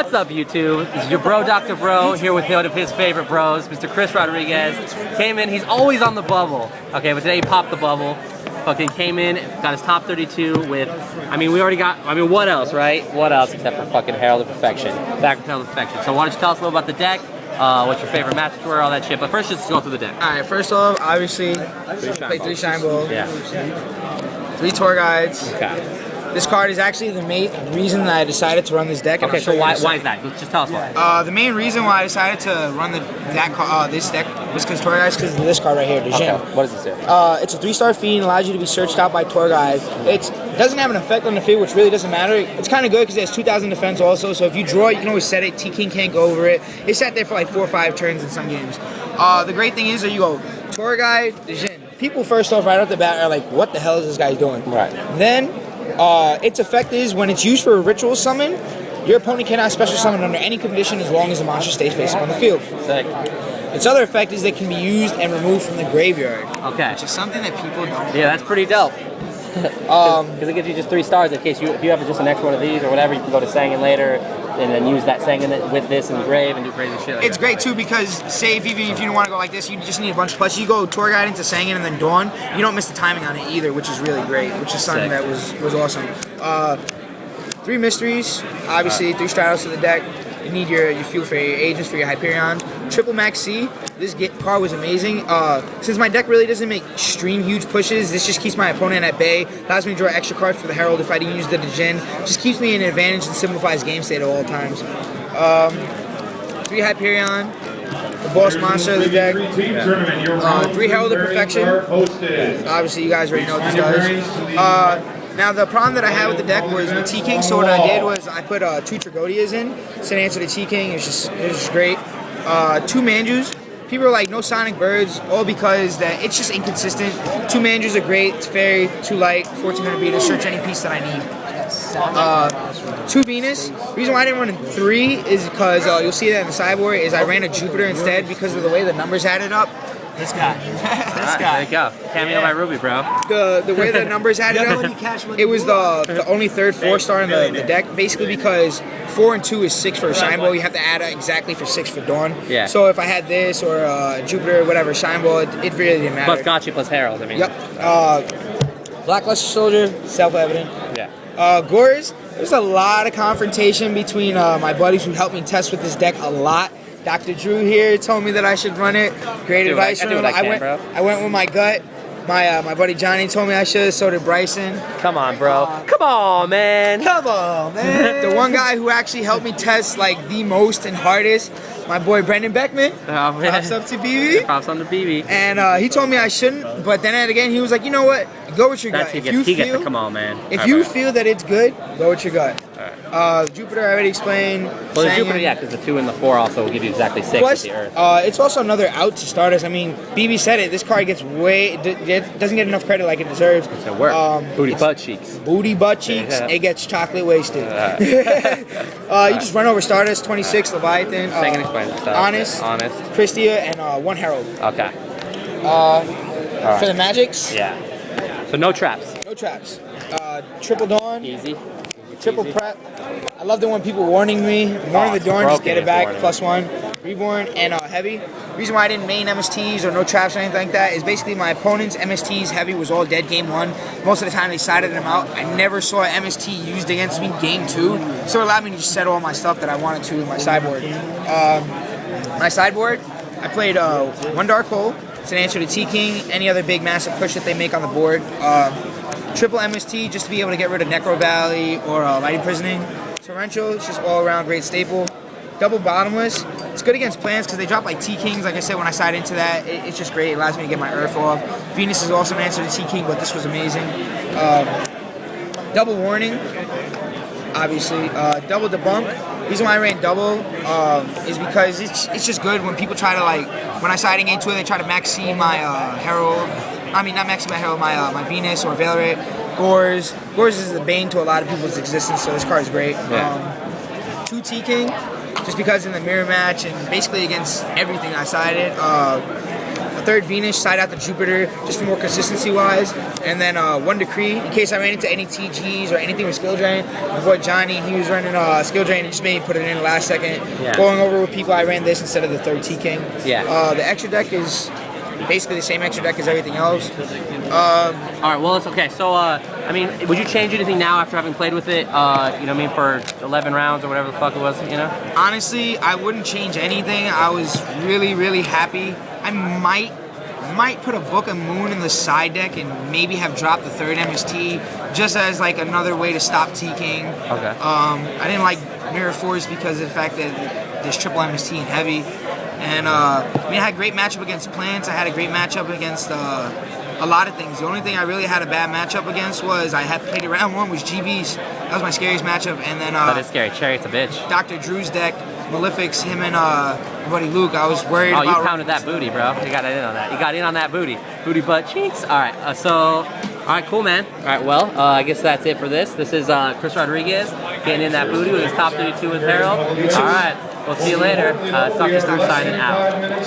What's up, YouTube? This is your bro, Dr. Bro, here with one of his favorite bros, Mr. Chris Rodriguez. Came in, he's always on the bubble. Okay, but today he popped the bubble. Fucking came in, got his top 32 with, we already got, what else, right? What else except for fucking Herald of Perfection. Back with Herald of Perfection. So why don't you tell us a little about the deck, what your favorite matches were, all that shit. But first, just go through the deck. Alright, first off, obviously, play 3 Shine Ball. Yeah. 3 Tour Guides. Okay. This card is actually the main reason that I decided to run this deck. Okay, so why is that? Just tell us why. The main reason why I decided to run this deck was because Tour Guides, because of this card right here, the Jin. Okay, what does it say? It's a 3-star fiend, allows you to be searched out by Tour Guide. It doesn't have an effect on the field, which really doesn't matter. It's kind of good because it has 2,000 defense also, so if you draw it, you can always set it. T-King can't go over it. It sat there for like 4 or 5 turns in some games. The great thing is that you go Tour Guide, the Jin. People first off right off the bat are like, what the hell is this guy doing? Right. Then, its effect is when it's used for a ritual summon, your opponent cannot special summon under any condition as long as the monster stays face up on the field. Sick. Its other effect is that it can be used and removed from the graveyard. Okay. Which is something that people don't. Yeah, that's pretty dope. Because it gives you just 3 stars in case if you have just an extra one of these or whatever, you can go to Sangan later and then use that Sangan with this in the grave and do crazy shit like It's great too because say if you don't want to go like this, you just need a bunch of plus. You go Tour Guide into Sangan and then Dawn, you don't miss the timing on it either, which is really great, which is something that was awesome. 3 mysteries, obviously 3 stratos to the deck. You need your fuel for your agents, for your Hyperion. Triple Max C, this card was amazing. Since my deck really doesn't make extreme huge pushes, this just keeps my opponent at bay, allows me to draw extra cards for the Herald if I didn't use the Djinn, just keeps me in an advantage and simplifies game state at all times. 3 Hyperion, the boss monster of the deck. 3 Herald of Perfection. Obviously you guys already know what this does. Now the problem that I had with the deck was with T-King, so what I did was I put 2 Tragodias in, so to answer the T-King, it was just great. 2 Manjus. People are like, no Sonic Birds, all because that it's just inconsistent. 2 Manjus are great, it's fairy, 2 light, 1400 beta, search any piece that I need. 2 Venus. The reason why I didn't run in 3 is because you'll see that in the sideboard is I ran a Jupiter instead because of the way the numbers added up. This guy. This guy. There you go. Cameo by Ruby, bro. The way the numbers added up, it was the only 3rd 4-star in the deck, basically because 4 and 2 is 6 for a Shine Ball. You have to add exactly for 6 for Dawn. Yeah. So if I had this or Jupiter, whatever, Shine Ball, it really didn't matter. Plus Gotcha plus Herald, Yep. Blackluster Soldier, self-evident. Yeah. Gores, there's a lot of confrontation between my buddies who helped me test with this deck a lot. Dr. Drew here told me that I should run it. Great advice from him. I went with my gut. My buddy Johnny told me I should, so did Bryson. Come on, bro. Come on, man. Come on, man. The one guy who actually helped me test like the most and hardest, my boy Brendan Beckman. Oh, man. Props up to BB. Props on the BB. And he told me I shouldn't, but then again, he was like, you know what? Go with your gut. He gets to come on, man. If you feel that it's good, go with your gut. Jupiter, I already explained. Well, the Jupiter, yeah, because the 2 and the 4 also will give you exactly 6 Plus, with the Earth. it's also another out to start us. BB said it. This card gets doesn't get enough credit like it deserves. It's a work. Booty butt cheeks. Booty butt cheeks. Yeah. It gets chocolate wasted. You just run over Stardust, 26 Leviathan. Honest, Christia, and 1 Herald. Okay. For the Magics. Yeah. So no traps. No traps. Triple Dawn. Easy. Triple prep. I love the one people warning me. Warning the Dawn, just get it back. +1. Reborn and heavy. Reason why I didn't main MSTs or no traps or anything like that is basically my opponent's MSTs heavy was all dead game 1. Most of the time they sided them out. I never saw an MST used against me game 2. So it allowed me to just set all my stuff that I wanted to in my sideboard. My sideboard, I played 1 Dark Hole. It's an answer to T-King, any other big massive push that they make on the board. Triple MST just to be able to get rid of Necro Valley or Lighting Prisoning. Torrential, it's just all around great staple. Double Bottomless, it's good against plants because they drop like T-Kings. Like I said, when I side into that, it's just great. It allows me to get my Earth off. Venus is also an answer to T-King, but this was amazing. Double Warning, obviously. Double Debunk. The reason why I ran double is because it's just good when people try to when I side in game 2, they try to max C my Herald. Not maxing my Herald, my Venus or Valorant. Gores is the bane to a lot of people's existence, so this card is great. Yeah. 2 T-King, just because in the mirror match and basically against everything I sided. a third Venus, side out to Jupiter, just for more consistency wise, and then one Decree in case I ran into any TGs or anything with skill drain. My boy Johnny, he was running skill drain and just made me put it in the last second. Yeah. Going over with people, I ran this instead of the third T King. Yeah. The extra deck is basically the same extra deck as everything else. All right, well, it's okay. So, I mean, would you change anything now after having played with it, you know what I mean, for 11 rounds or whatever the fuck it was, you know? Honestly, I wouldn't change anything. I was really, really happy. I might put a Book of Moon in the side deck and maybe have dropped the third MST just as like another way to stop T King. Okay. I didn't like Mirror Force because of the fact that there's triple MST and heavy. And I mean, I had a great matchup against Plants. I had a great matchup against a lot of things. The only thing I really had a bad matchup against was I had played round one was GB's. That was my scariest matchup. And then That is scary. Cherry's a bitch. Dr. Drew's deck, Malefics, him and my buddy Luke. I was worried Oh, about. you pounded that booty, bro. You got in on that. You got in on that booty. Booty butt cheeks. All right. All right, cool, man. All right, well, I guess that's it for this. This is Chris Rodriguez getting in that booty with his top 32 with Herald. All right. We'll see you later. Sucker signing out.